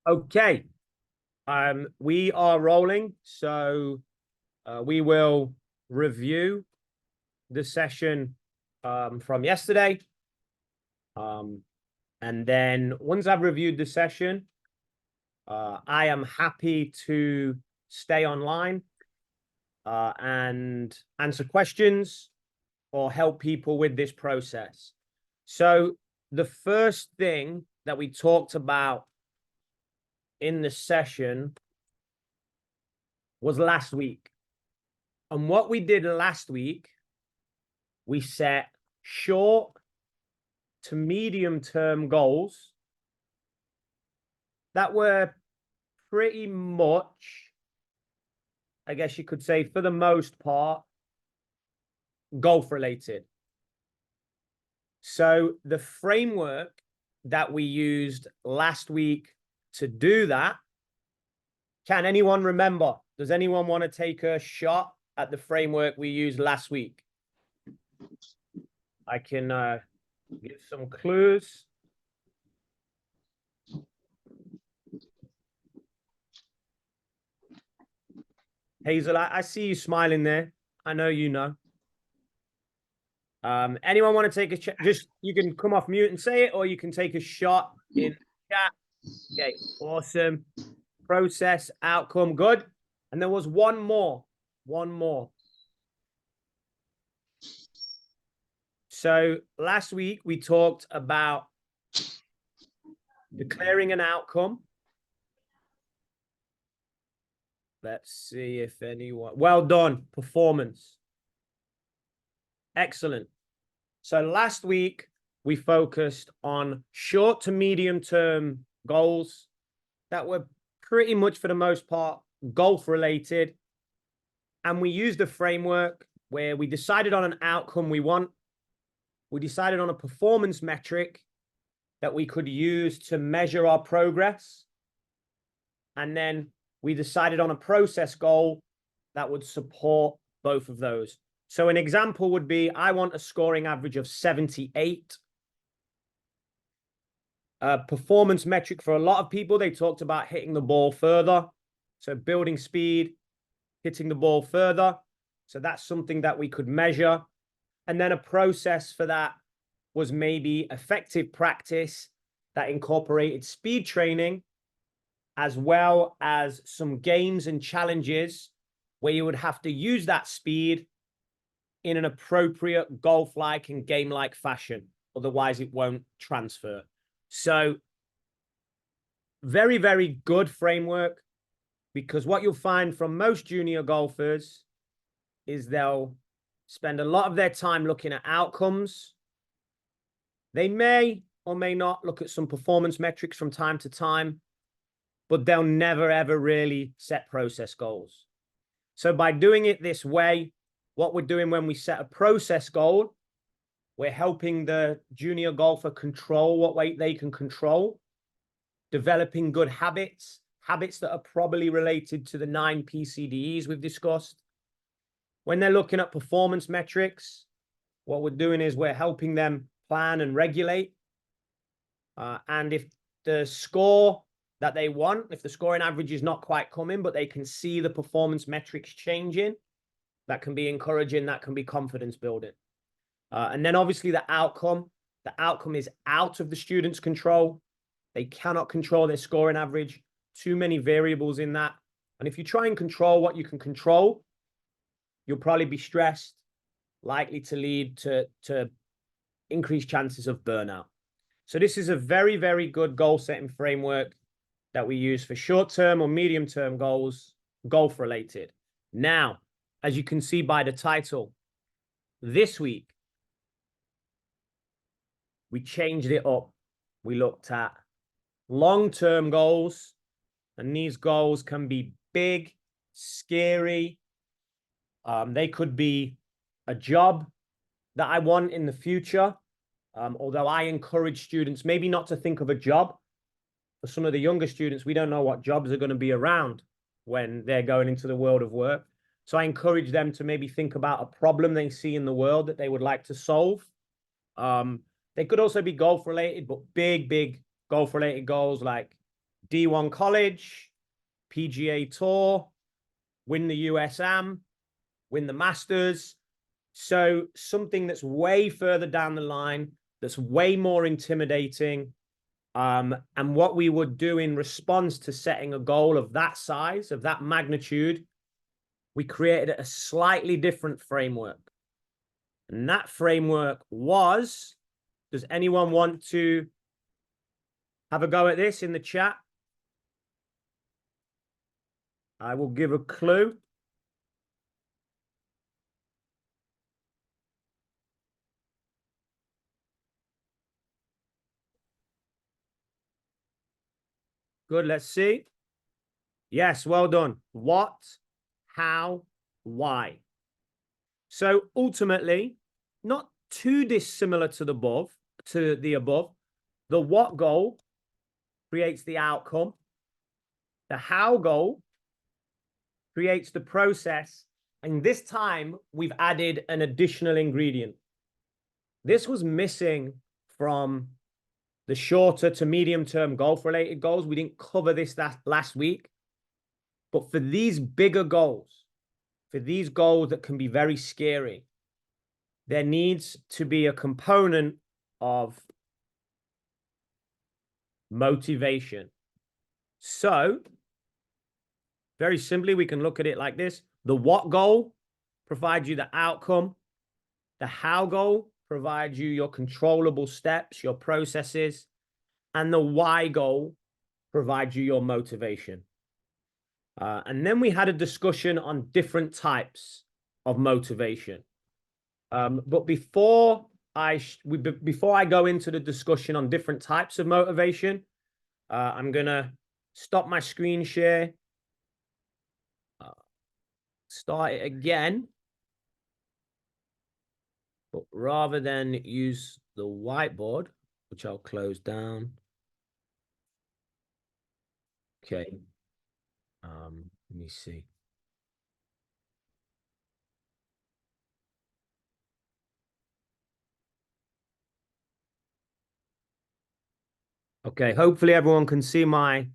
Okay. We are rolling, so we will review the session from yesterday. And then once I've reviewed the session, I am happy to stay online and answer questions or help people with this process. So the first thing that we talked about in the session was last week. And what we did last week, we set short to medium term goals that were pretty much, I guess you could say, for the most part, golf related. So the framework that we used last week to do that, can anyone remember? Does anyone want to take a shot at the framework we used last week? I can give some clues. Hazel, I see you smiling there. I know you know. Anyone want to take a just you can come off mute and say it, or you can take a shot in chat. Okay, awesome. Process, outcome, good. And there was one more. So last week we talked about declaring an outcome. Let's see if anyone, well done, performance. Excellent. So last week we focused on short to medium term goals that were pretty much for the most part golf related. And we used a framework where we decided on an outcome we want. We decided on a performance metric that we could use to measure our progress. And then we decided on a process goal that would support both of those. So an example would be, I want a scoring average of 78. A performance metric for a lot of people, they talked about hitting the ball further. So building speed, hitting the ball further. So that's something that we could measure. And then a process for that was maybe effective practice that incorporated speed training, as well as some games and challenges where you would have to use that speed in an appropriate golf-like and game-like fashion. Otherwise, it won't transfer. So very, very good framework, because what you'll find from most junior golfers is they'll spend a lot of their time looking at outcomes. They may or may not look at some performance metrics from time to time, but they'll never, ever really set process goals. So by doing it this way, what we're doing when we set a process goal, we're helping the junior golfer control what they can control, developing good habits that are probably related to the 9 PCDEs we've discussed. When they're looking at performance metrics, what we're doing is we're helping them plan and regulate. And if the score that they want, if the scoring average is not quite coming, but they can see the performance metrics changing, that can be encouraging, that can be confidence building. And then obviously the outcome is out of the student's control. They cannot control their scoring average. Too many variables in that. And if you try and control what you can control, you'll probably be stressed, likely to lead to increased chances of burnout. So this is a very, very good goal setting framework that we use for short-term or medium-term goals, golf related. Now, as you can see by the title, this week, we changed it up. We looked at long-term goals, and these goals can be big, scary. They could be a job that I want in the future. Although I encourage students maybe not to think of a job. For some of the younger students, we don't know what jobs are going to be around when they're going into the world of work. So I encourage them to maybe think about a problem they see in the world that they would like to solve. They could also be golf related, but big golf related goals like D1 college, PGA Tour, win the USAM, win the Masters. So something that's way further down the line, that's way more intimidating. And what we would do in response to setting a goal of that size, of that magnitude, we created a slightly different framework. And that framework was, does anyone want to have a go at this in the chat? I will give a clue. Good, let's see. Yes, well done. What, how, why? So ultimately, not too dissimilar to the above, the what goal creates the outcome. The how goal creates the process. And this time we've added an additional ingredient. This was missing from the shorter to medium term golf related goals. We didn't cover this last week. But for these bigger goals, for these goals that can be very scary, there needs to be a component of motivation. So, very simply, we can look at it like this. The what goal provides you the outcome. The how goal provides you your controllable steps, your processes. And the why goal provides you your motivation. And then we had a discussion on different types of motivation. But before I go into the discussion on different types of motivation, I'm going to stop my screen share, start it again. But rather than use the whiteboard, which I'll close down. Okay. Let me see. Okay, hopefully everyone can see my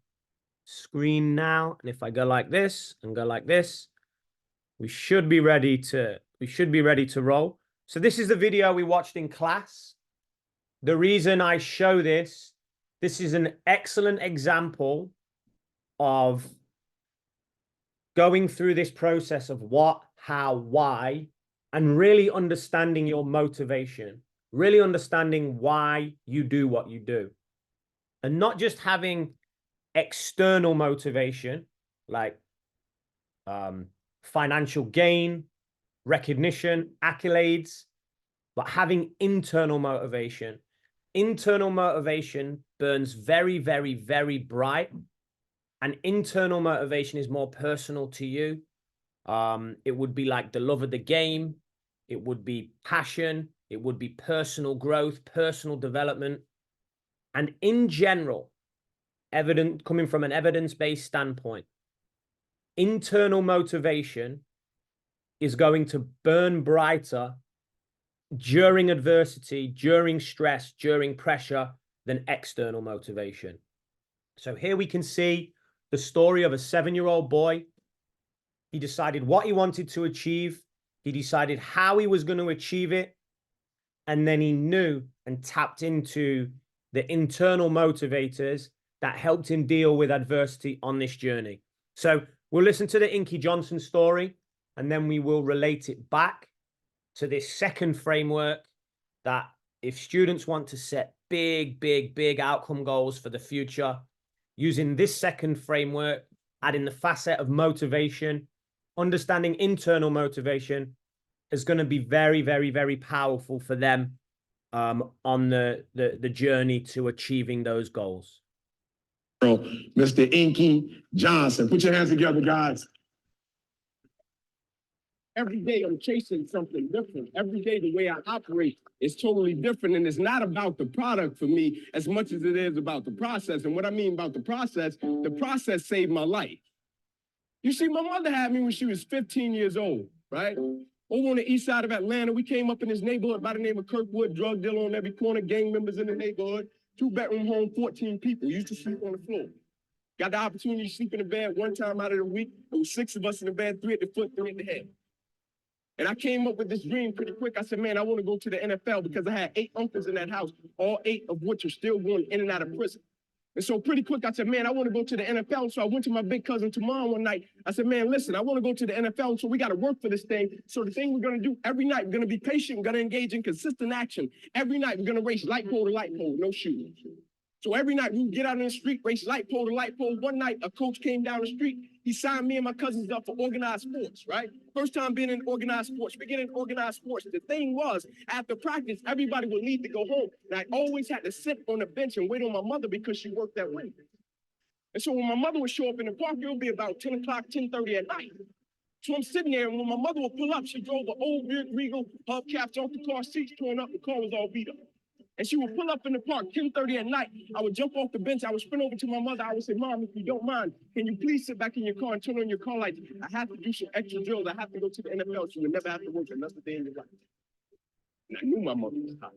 screen now. And if I go like this and go like this, we should be ready to roll. So this is the video we watched in class. The reason I show this is an excellent example of going through this process of what, how, why, and really understanding your motivation, really understanding why you do what you do. And not just having external motivation, like financial gain, recognition, accolades, but having internal motivation. Internal motivation burns very, very, very bright. And internal motivation is more personal to you. It would be like the love of the game. It would be passion. It would be personal growth, personal development. And in general, coming from an evidence-based standpoint, internal motivation is going to burn brighter during adversity, during stress, during pressure than external motivation. So here we can see the story of a 7-year-old boy. He decided what he wanted to achieve. He decided how he was going to achieve it. And then he knew and tapped into the internal motivators that helped him deal with adversity on this journey. So we'll listen to the Inky Johnson story, and then we will relate it back to this second framework that if students want to set big, big, big outcome goals for the future, using this second framework, adding the facet of motivation, understanding internal motivation is going to be very, very, very powerful for them on the journey to achieving those goals. Mr. Inky Johnson. Put your hands together, guys. Every day I'm chasing something different. Every day the way I operate is totally different. And it's not about the product for me as much as it is about the process. And what I mean about the process saved my life. You see, my mother had me when she was 15 years old, right? Over on the east side of Atlanta, we came up in this neighborhood by the name of Kirkwood, drug dealer on every corner, gang members in the neighborhood, 2-bedroom home, 14 people, used to sleep on the floor. Got the opportunity to sleep in the bed one time out of the week. It was 6 of us in the bed, 3 at the foot, 3 at the head. And I came up with this dream pretty quick. I said, man, I want to go to the NFL because I had 8 uncles in that house, all 8 of which are still going in and out of prison. And so pretty quick, I said, man, I want to go to the NFL. So I went to my big cousin Tamar one night. I said, man, listen, I want to go to the NFL. So we got to work for this thing. So the thing we're going to do every night, we're going to be patient. We're going to engage in consistent action. Every night, we're going to race light pole to light pole, no shooting. So every night we would get out in the street, race light pole to light pole. One night, a coach came down the street. He signed me and my cousins up for organized sports, right? First time being in organized sports. We get in organized sports. The thing was, after practice, everybody would leave to go home. And I always had to sit on the bench and wait on my mother because she worked that way. And so when my mother would show up in the park, it would be about 10 o'clock, 10:30 at night. So I'm sitting there, and when my mother would pull up, she drove an old Buick Regal, hubcaps off the car, seats torn up, the car was all beat up. And she would pull up in the park, 10:30 at night. I would jump off the bench. I would sprint over to my mother. I would say, Mom, if you don't mind, can you please sit back in your car and turn on your car lights? I have to do some extra drills. I have to go to the NFL, so you never have to work another day in your life. And I knew my mother was tired.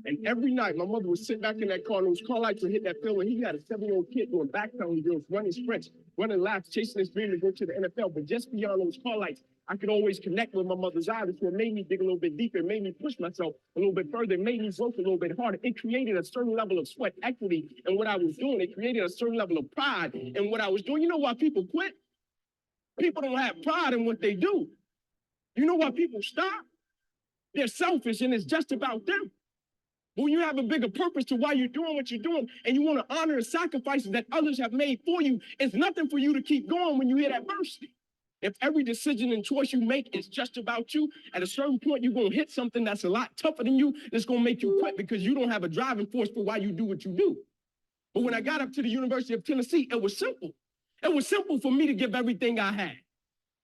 And every night, my mother would sit back in that car, and those car lights would hit that film, and he had a 7-year-old kid doing backpedaling drills, running sprints, running laps, chasing his dream to go to the NFL. But just beyond those car lights, I could always connect with my mother's eyes. It's what made me dig a little bit deeper. It made me push myself a little bit further. It made me work a little bit harder. It created a certain level of sweat equity in what I was doing. It created a certain level of pride in what I was doing. You know why people quit? People don't have pride in what they do. You know why people stop? They're selfish, and it's just about them. But when you have a bigger purpose to why you're doing what you're doing, and you want to honor the sacrifices that others have made for you, it's nothing for you to keep going when you hit adversity. If every decision and choice you make is just about you, at a certain point, you're going to hit something that's a lot tougher than you. That's going to make you quit because you don't have a driving force for why you do what you do. But when I got up to the University of Tennessee, it was simple. It was simple for me to give everything I had.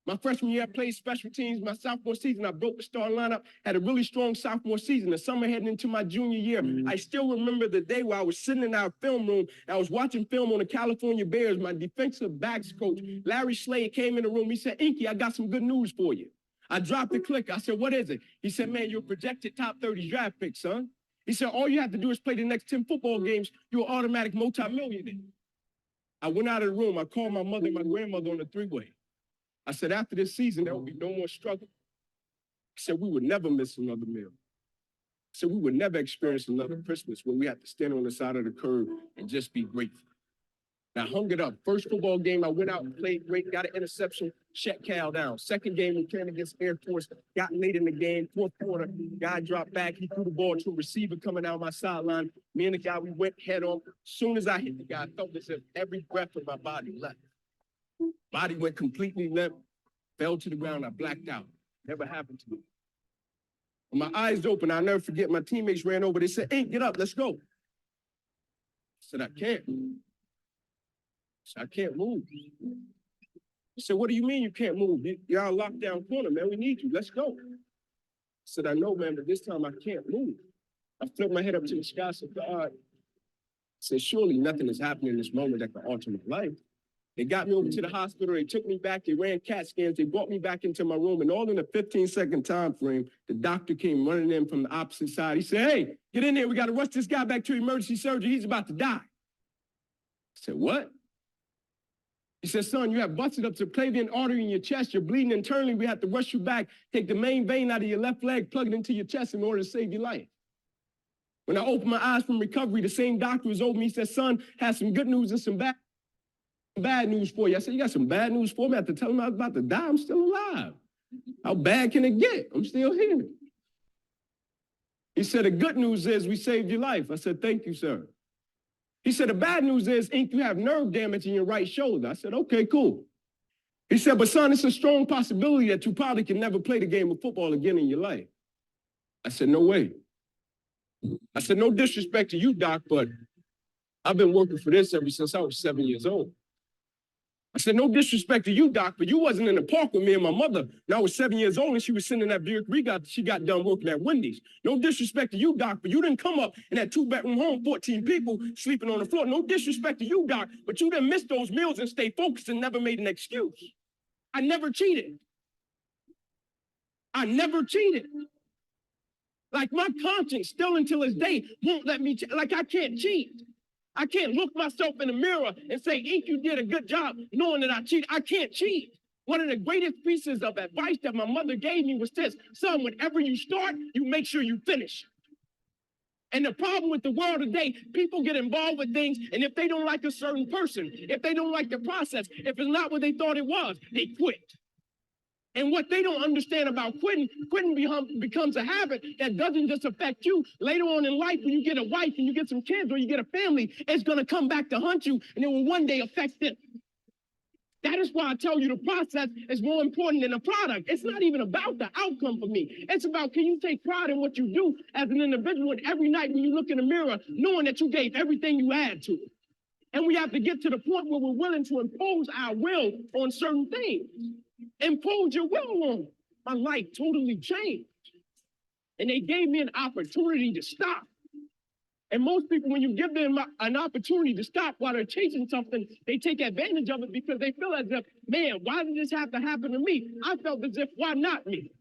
My freshman year, I played special teams. My sophomore season, I broke the starting lineup, had a really strong sophomore season. The summer heading into my junior year, I still remember the day where I was sitting in our film room. I was watching film on the California Bears. My defensive backs coach, Larry Slade, came in the room. He said, Inky, I got some good news for you. I dropped the click. I said, what is it? He said, man, you're a projected top 30 draft pick, son. He said, all you have to do is play the next 10 football games. You're an automatic multimillionaire. I went out of the room. I called my mother and my grandmother on the three-way. I said, after this season, there will be no more struggle. I said, we would never miss another meal. I said, we would never experience another Christmas when we had to stand on the side of the curb and just be grateful. And I hung it up. First football game, I went out and played great, got an interception, shut Cal down. Second game, we played against Air Force, got late in the game, fourth quarter, guy dropped back, he threw the ball to a receiver coming out my sideline. Me and the guy, we went head on. As soon as I hit the guy, I felt as if every breath of my body left. Body went completely limp, fell to the ground, I blacked out. Never happened to me. When my eyes open, I'll never forget, my teammates ran over, they said, hey, get up, let's go. I said, I can't. I said, I can't move. He said, what do you mean you can't move? You're on lockdown corner, man, we need you, let's go. I said, I know, man, but this time I can't move. I flipped my head up to the sky, said, God. I said, surely nothing is happening in this moment that can alter my life. They got me over to the hospital. They took me back. They ran CAT scans. They brought me back into my room. And all in a 15-second time frame, the doctor came running in from the opposite side. He said, hey, get in there. We got to rush this guy back to emergency surgery. He's about to die. I said, what? He said, son, you have busted up the subclavian artery in your chest. You're bleeding internally. We have to rush you back, take the main vein out of your left leg, plug it into your chest in order to save your life. When I opened my eyes from recovery, the same doctor was over me. He said, son, has some good news and some bad news for you. I said, you got some bad news for me? I have to tell him I was about to die. I'm still alive. How bad can it get? I'm still here. He said, the good news is we saved your life. I said, thank you, sir. He said, the bad news is, Ink, you have nerve damage in your right shoulder. I said, okay, cool. He said, but son, it's a strong possibility that you probably can never play the game of football again in your life. I said, no way. I said, no disrespect to you, doc, but I've been working for this ever since I was 7 years old. I said, no disrespect to you, doc, but you wasn't in the park with me and my mother. When I was 7 years old and she was sitting in that Buick Regal, she got done working at Wendy's. No disrespect to you, doc, but you didn't come up in that 2-bedroom home, 14 people sleeping on the floor. No disrespect to you, doc, but you didn't miss those meals and stay focused and never made an excuse. I never cheated. I never cheated. Like my conscience still until this day won't let me, like I can't cheat. I can't look myself in the mirror and say, Ink, you did a good job knowing that I cheat. I can't cheat. One of the greatest pieces of advice that my mother gave me was this: son, whenever you start, you make sure you finish. And the problem with the world today, people get involved with things, and if they don't like a certain person, if they don't like the process, if it's not what they thought it was, they quit. And what they don't understand about quitting becomes a habit that doesn't just affect you. Later on in life, when you get a wife and you get some kids or you get a family, it's going to come back to hunt you, and it will one day affect them. That is why I tell you the process is more important than the product. It's not even about the outcome for me. It's about, can you take pride in what you do as an individual, and every night when you look in the mirror, knowing that you gave everything you had to it. And we have to get to the point where we're willing to impose our will on certain things. Impose your will on them. My life totally changed. And they gave me an opportunity to stop. And most people, when you give them an opportunity to stop while they're chasing something, they take advantage of it because they feel as if, man, why did this have to happen to me? I felt as if, why not me?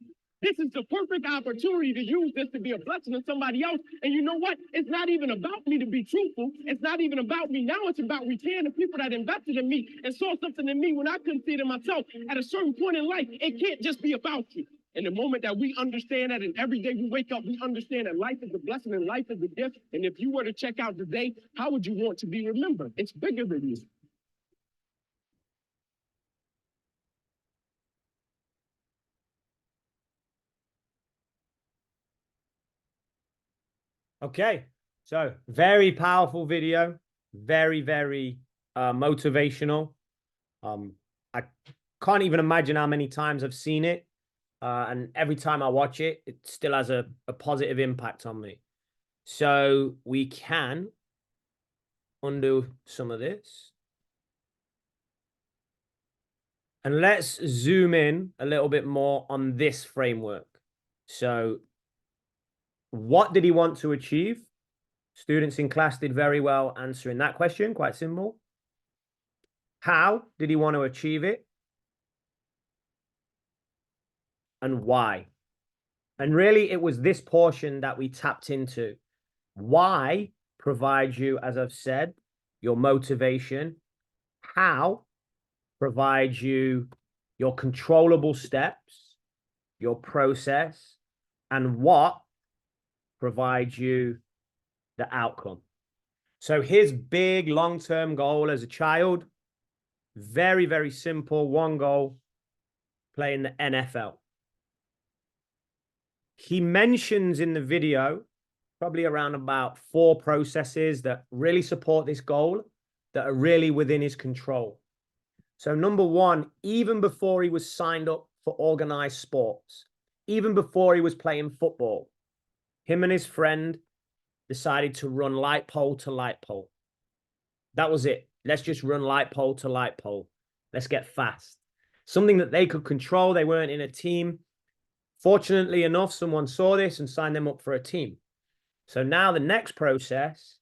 This is the perfect opportunity to use this to be a blessing to somebody else. And you know what? It's not even about me to be truthful. It's not even about me. Now it's about repaying the people that invested in me and saw something in me when I couldn't see it in myself. At a certain point in life, it can't just be about you. And the moment that we understand that, and every day we wake up, we understand that life is a blessing and life is a gift. And if you were to check out today, how would you want to be remembered? It's bigger than you. Okay, so very powerful video, very, very motivational. I can't even imagine how many times I've seen it. And every time I watch it, it still has a positive impact on me. So we can undo some of this. And let's zoom in a little bit more on this framework. So what did he want to achieve? Students in class did very well answering that question, quite simple. How did he want to achieve it? And why? And really, it was this portion that we tapped into. Why provides you, as I've said, your motivation. How provides you your controllable steps, your process, and what provides you the outcome. So his big long-term goal as a child, very, very simple, one goal, playing the NFL. He mentions in the video probably around about 4 processes that really support this goal, that are really within his control. So number 1, even before he was signed up for organized sports, even before he was playing football, him and his friend decided to run light pole to light pole. That was it. Let's just run light pole to light pole. Let's get fast. Something that they could control. They weren't in a team. Fortunately enough, someone saw this and signed them up for a team. So now the next process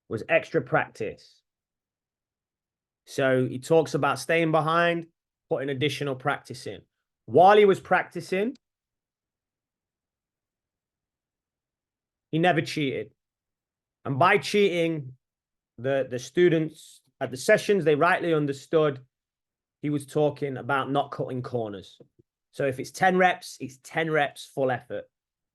was extra practice. So he talks about staying behind, putting additional practice in. While he was practicing, he never cheated. And by cheating, the students at the sessions, they rightly understood he was talking about not cutting corners. So if it's 10 reps, it's 10 reps full effort.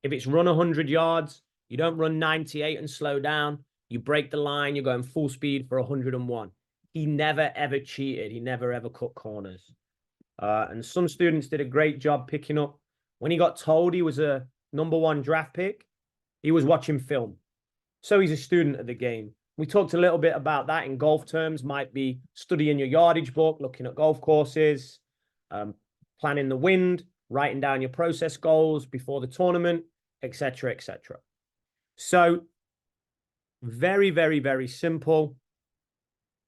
If it's run 100 yards, you don't run 98 and slow down. You break the line, you're going full speed for 101. He never, ever cheated. He never, ever cut corners. And some students did a great job picking up. When he got told he was a #1 draft pick, he was watching film. So he's a student of the game. We talked a little bit about that in golf terms, might be studying your yardage book, looking at golf courses, planning the wind, writing down your process goals before the tournament, etc., etc. So very, very, very simple.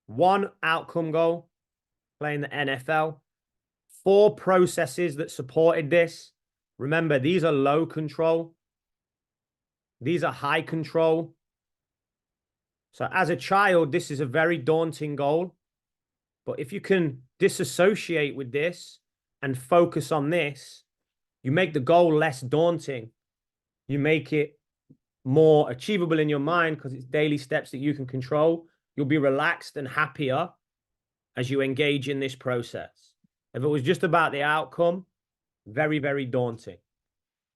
1 outcome goal, playing the NFL. 4 processes that supported this. Remember, these are low control. These are high control. So as a child, this is a very daunting goal. But if you can disassociate with this and focus on this, you make the goal less daunting. You make it more achievable in your mind because it's daily steps that you can control. You'll be relaxed and happier as you engage in this process. If it was just about the outcome, very, very daunting.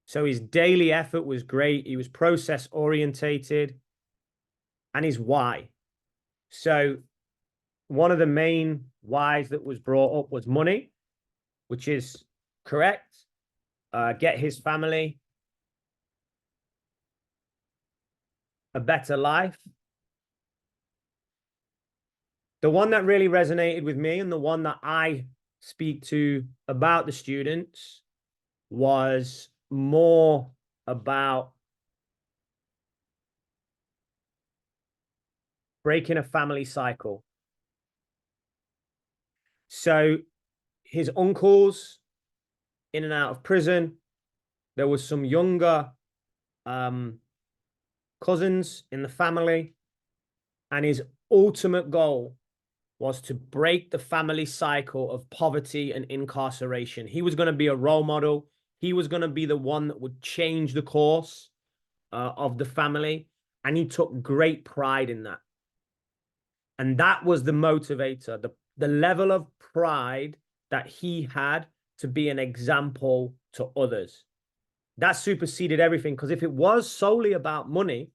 So his daily effort was great. He was process orientated, and his why. So one of the main whys that was brought up was money, which is correct. Get his family a better life. The one that really resonated with me and the one that I speak to about the students was more about breaking a family cycle. So his uncles in and out of prison. There was some younger cousins in the family. And his ultimate goal was to break the family cycle of poverty and incarceration. He was going to be a role model. He was going to be the one that would change the course of the family. And he took great pride in that. And that was the motivator, the level of pride that he had to be an example to others. That superseded everything, because if it was solely about money,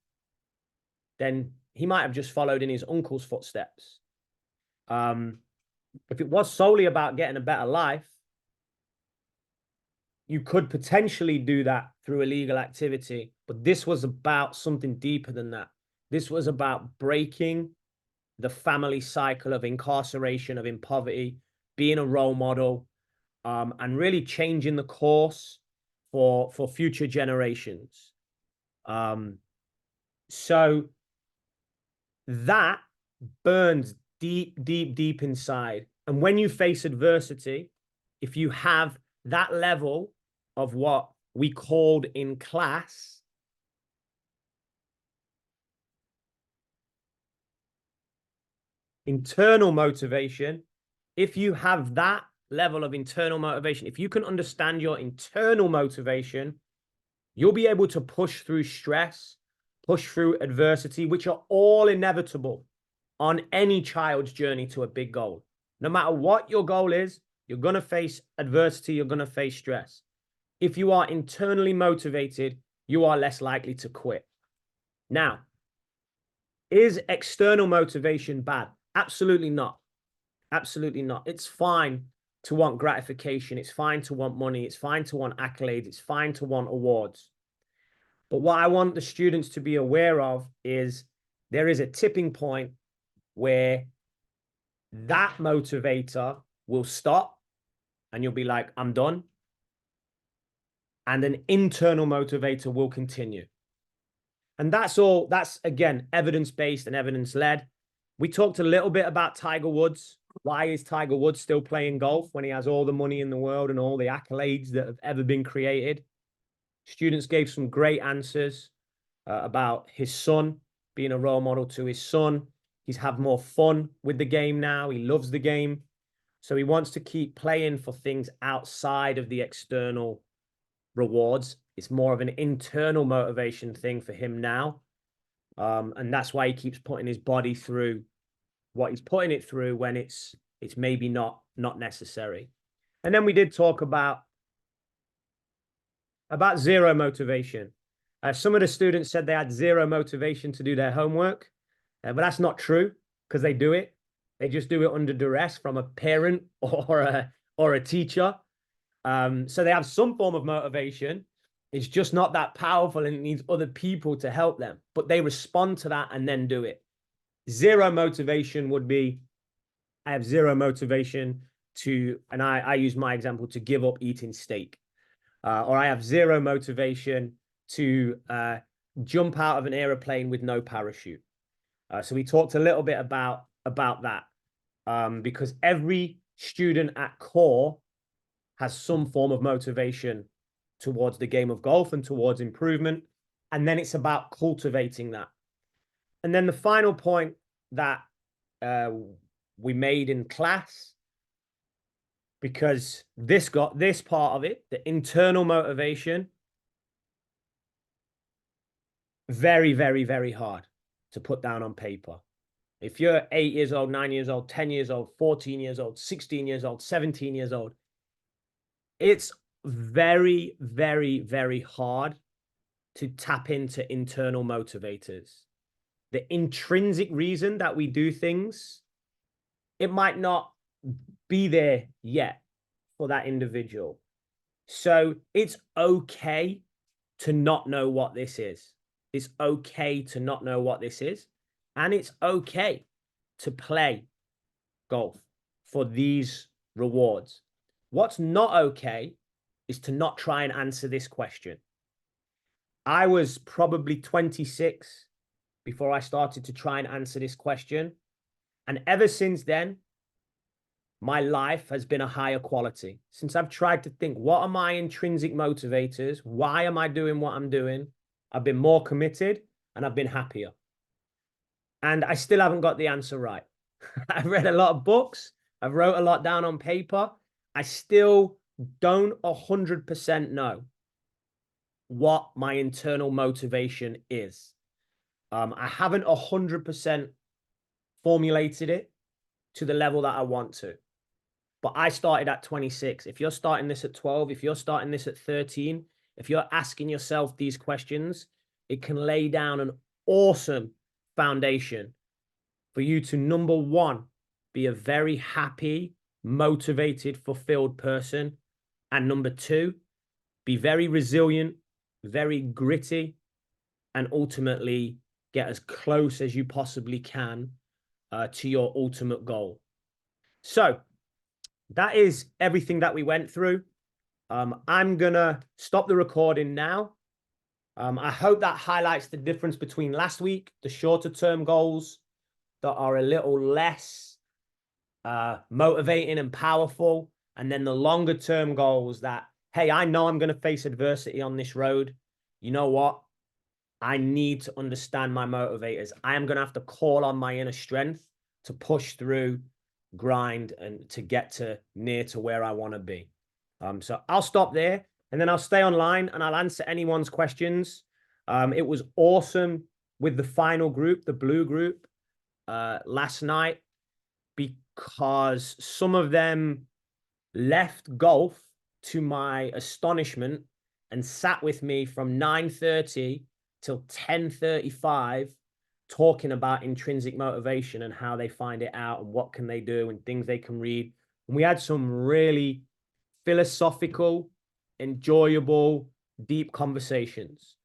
then he might have just followed in his uncle's footsteps. If it was solely about getting a better life, you could potentially do that through illegal activity. But this was about something deeper than that. This was about breaking the family cycle of incarceration, of in poverty, being a role model, and really changing the course for future generations. So that burns deep, deep, deep inside. And when you face adversity, if you have that level of what we called in class internal motivation, if you have that level of internal motivation, if you can understand your internal motivation, you'll be able to push through stress, push through adversity, which are all inevitable on any child's journey to a big goal. No matter what your goal is, you're going to face adversity, you're going to face stress. If you are internally motivated, you are less likely to quit. Now, is external motivation bad? Absolutely not. Absolutely not. It's fine to want gratification. It's fine to want money. It's fine to want accolades. It's fine to want awards. But what I want the students to be aware of is there is a tipping point where that motivator will stop and you'll be like, I'm done. And an internal motivator will continue. And that's all. That's, again, evidence-based and evidence-led. We talked a little bit about Tiger Woods. Why is Tiger Woods still playing golf when he has all the money in the world and all the accolades that have ever been created? Students gave some great answers about his son, being a role model to his son. He's had more fun with the game now. He loves the game. So he wants to keep playing for things outside of the external rewards. It's more of an internal motivation thing for him now. And that's why he keeps putting his body through what he's putting it through when it's maybe not necessary. And then we did talk about zero motivation. Some of the students said they had zero motivation to do their homework, but that's not true, because they do it. They just do it under duress from a parent or a teacher. So they have some form of motivation. It's just not that powerful, and it needs other people to help them. But they respond to that and then do it. Zero motivation would be, I have zero motivation to, and I use my example, to give up eating steak. Or I have zero motivation to jump out of an airplane with no parachute. So we talked a little bit about that, because every student at KOHR has some form of motivation towards the game of golf and towards improvement. And then it's about cultivating that. And then the final point that we made in class, because this got this part of it, the internal motivation, very, very, very hard to put down on paper. If you're 8 years old, 9 years old, 10 years old, 14 years old, 16 years old, 17 years old, it's very, very, very hard to tap into internal motivators. The intrinsic reason that we do things, it might not be there yet for that individual. So it's okay to not know what this is. It's okay to not know what this is. And it's okay to play golf for these rewards. What's not okay is to not try and answer this question. I was probably 26 before I started to try and answer this question. And ever since then, my life has been a higher quality. Since I've tried to think, what are my intrinsic motivators? Why am I doing what I'm doing? I've been more committed and I've been happier. And I still haven't got the answer right. I've read a lot of books. I've wrote a lot down on paper. I still don't 100% know what my internal motivation is. I haven't 100% formulated it to the level that I want to. But I started at 26. If you're starting this at 12, if you're starting this at 13, if you're asking yourself these questions, it can lay down an awesome foundation for you to, number one, be a very happy, motivated, fulfilled person. And number two, be very resilient, very gritty, and ultimately get as close as you possibly can to your ultimate goal. So that is everything that we went through. I'm going to stop the recording now. I hope that highlights the difference between last week, the shorter term goals that are a little less motivating and powerful, and then the longer term goals that, hey, I know I'm going to face adversity on this road. You know what? I need to understand my motivators. I am going to have to call on my inner strength to push through, grind, and to get to near to where I want to be. So I'll stop there and then I'll stay online and I'll answer anyone's questions. It was awesome with the final group, the blue group, last night, because some of them left golf, to my astonishment, and sat with me from 9:30 till 10:35 talking about intrinsic motivation and how they find it out and what can they do and things they can read. And we had some really philosophical, enjoyable, deep conversations.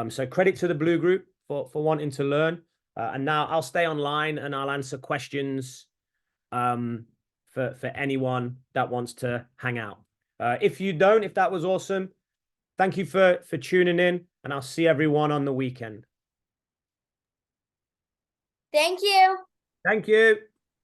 So credit to the blue group for wanting to learn. And now I'll stay online and I'll answer questions for anyone that wants to hang out. If you don't, if that was awesome, thank you for tuning in, and I'll see everyone on the weekend. Thank you. Thank you.